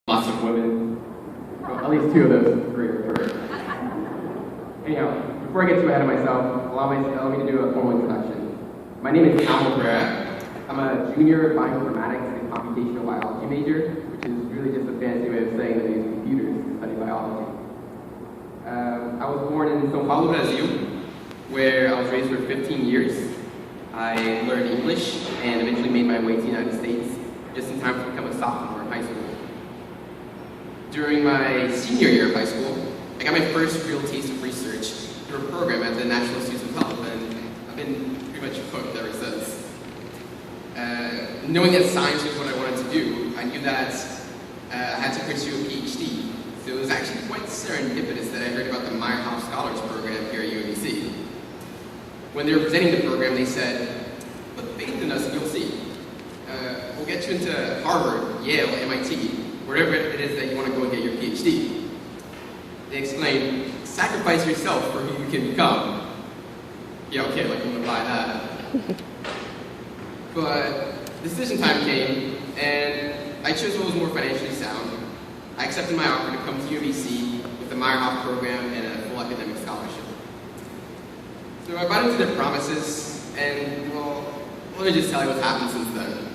Lots of women. Well, at least two of those were correct. Anyhow, before I get too ahead of myself, allow me to do a formal introduction. My name is Talmo. I'm a junior bioinformatics and computational biology major, which is really just a fancy way of saying that I use computers to study biology. I was born in São Paulo, Brazil, where I was raised for 15 years. I learned English and eventually made my way to the United States just in time to become a sophomore in high school. During my senior year of high school, I got my first real taste of research through a program at the National Institutes of Health, and I've been pretty much hooked ever since. Knowing that science was what I wanted to do, I knew that I had to pursue a PhD. So it was actually quite serendipitous that I heard about the Meyerhoff Scholars Program here at UMBC. When they were presenting the program, they said, "Put faith in us and you'll see. We'll get you into Harvard, Yale, MIT, wherever it is that you want to go and get your PhD." They explained, "Sacrifice yourself for who you can become." Yeah, okay, like I'm gonna buy that. But decision time came, and I chose what was more financially sound. I accepted my offer to come to UMBC with the Meyerhoff program and a full academic scholarship. So I bought into their promises, and well, let me just tell you what's happened since then.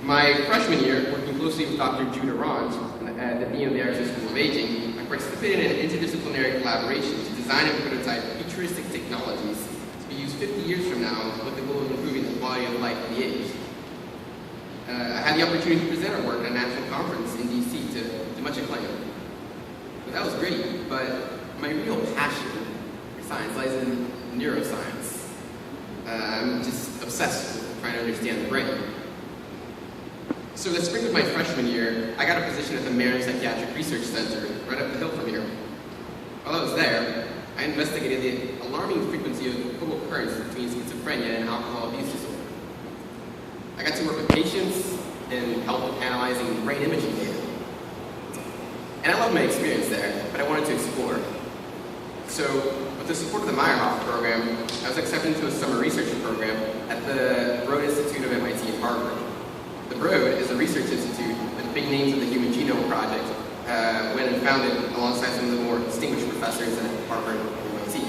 My freshman year, working closely with Dr. Judah Ronge, the Dean of the Erickson School of Aging, I participated in an interdisciplinary collaboration to design and prototype futuristic technologies to be used 50 years from now with the goal of improving the quality of life of the aged. I had the opportunity to present our work at a national conference in DC to much acclaim. But that was great, but my real passion for science lies in neuroscience. I'm just obsessed with trying to understand the brain. So the spring of my freshman year, I got a position at the Marin Psychiatric Research Center right up the hill from here. While I was there, I investigated the alarming frequency of co-occurrence between schizophrenia and alcohol abuse disorder. I got to work with patients and help with analyzing brain imaging data. And I loved my experience there, but I wanted to explore. So with the support of the Meyerhoff program, I was accepted into a summer research program at the Broad Institute of MIT and Harvard. The Broad is a research institute with big names of the Human Genome Project when founded alongside some of the more distinguished professors at Harvard and MIT.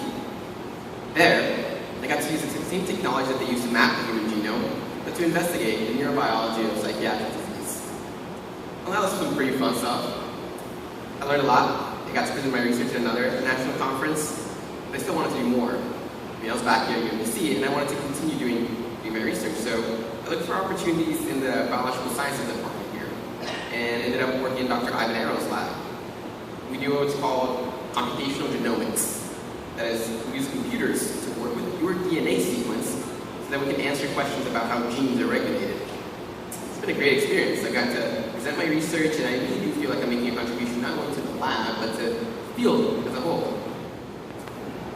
There, I got to use the same technology that they use to map the human genome, but to investigate the neurobiology of psychiatric disease. Well, that was some pretty fun stuff. I learned a lot. I got to present my research at another national conference, but I still wanted to do more. I mean, I was back here at UMBC, and I wanted to continue doing my research, so I looked for opportunities in the biological sciences department here, and ended up working in Dr. Ivan Arrow's lab. We do what's called computational genomics. That is, we use computers to work with your DNA sequence so that we can answer questions about how genes are regulated. It's been a great experience. I got to present my research, and I really do feel like I'm making a contribution not only to the lab, but to the field as a whole.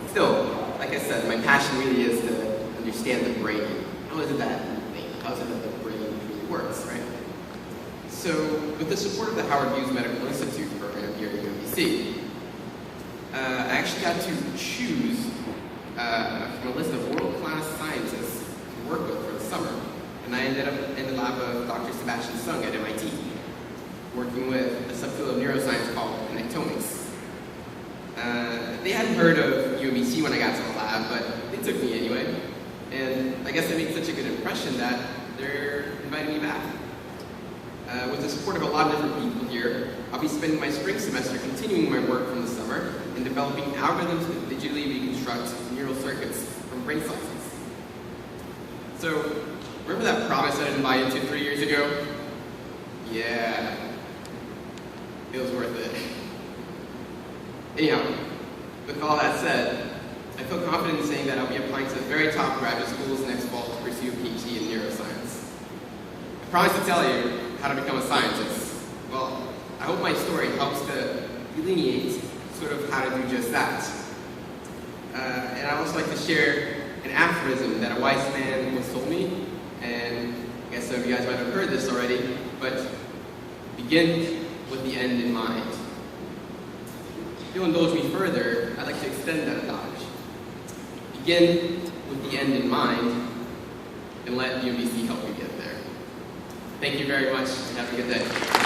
Still, like I said, my passion really is to understand the brain. How is it that how is it that the brain really works, right? So, with the support of the Howard Hughes Medical Institute program here at UMBC, I actually got to choose from a list of world-class scientists to work with for the summer, and I ended up in the lab of Dr. Sebastian Sung at MIT, working with a subfield of neuroscience called connectomics. They hadn't heard of UMBC when I got to the lab, but they took me anyway. And I guess I made such a good impression that they're inviting me back. With the support of a lot of different people here, I'll be spending my spring semester continuing my work from the summer and developing algorithms that digitally reconstruct neural circuits from brain slices. So, remember that promise I didn't buy into 3 years ago? Yeah, it was worth it. Anyhow, with all that said, I feel confident in saying that I'll be applying to the very top graduate schools next fall to pursue a PhD in neuroscience. I promise to tell you how to become a scientist. Well, I hope my story helps to delineate sort of how to do just that. And I'd also like to share an aphorism that a wise man once told me, and I guess some of you guys might have heard this already, but begin with the end in mind. If you'll indulge me further, I'd like to extend that adage. Begin with the end in mind, and let UMBC help you get there. Thank you very much, and have a good day.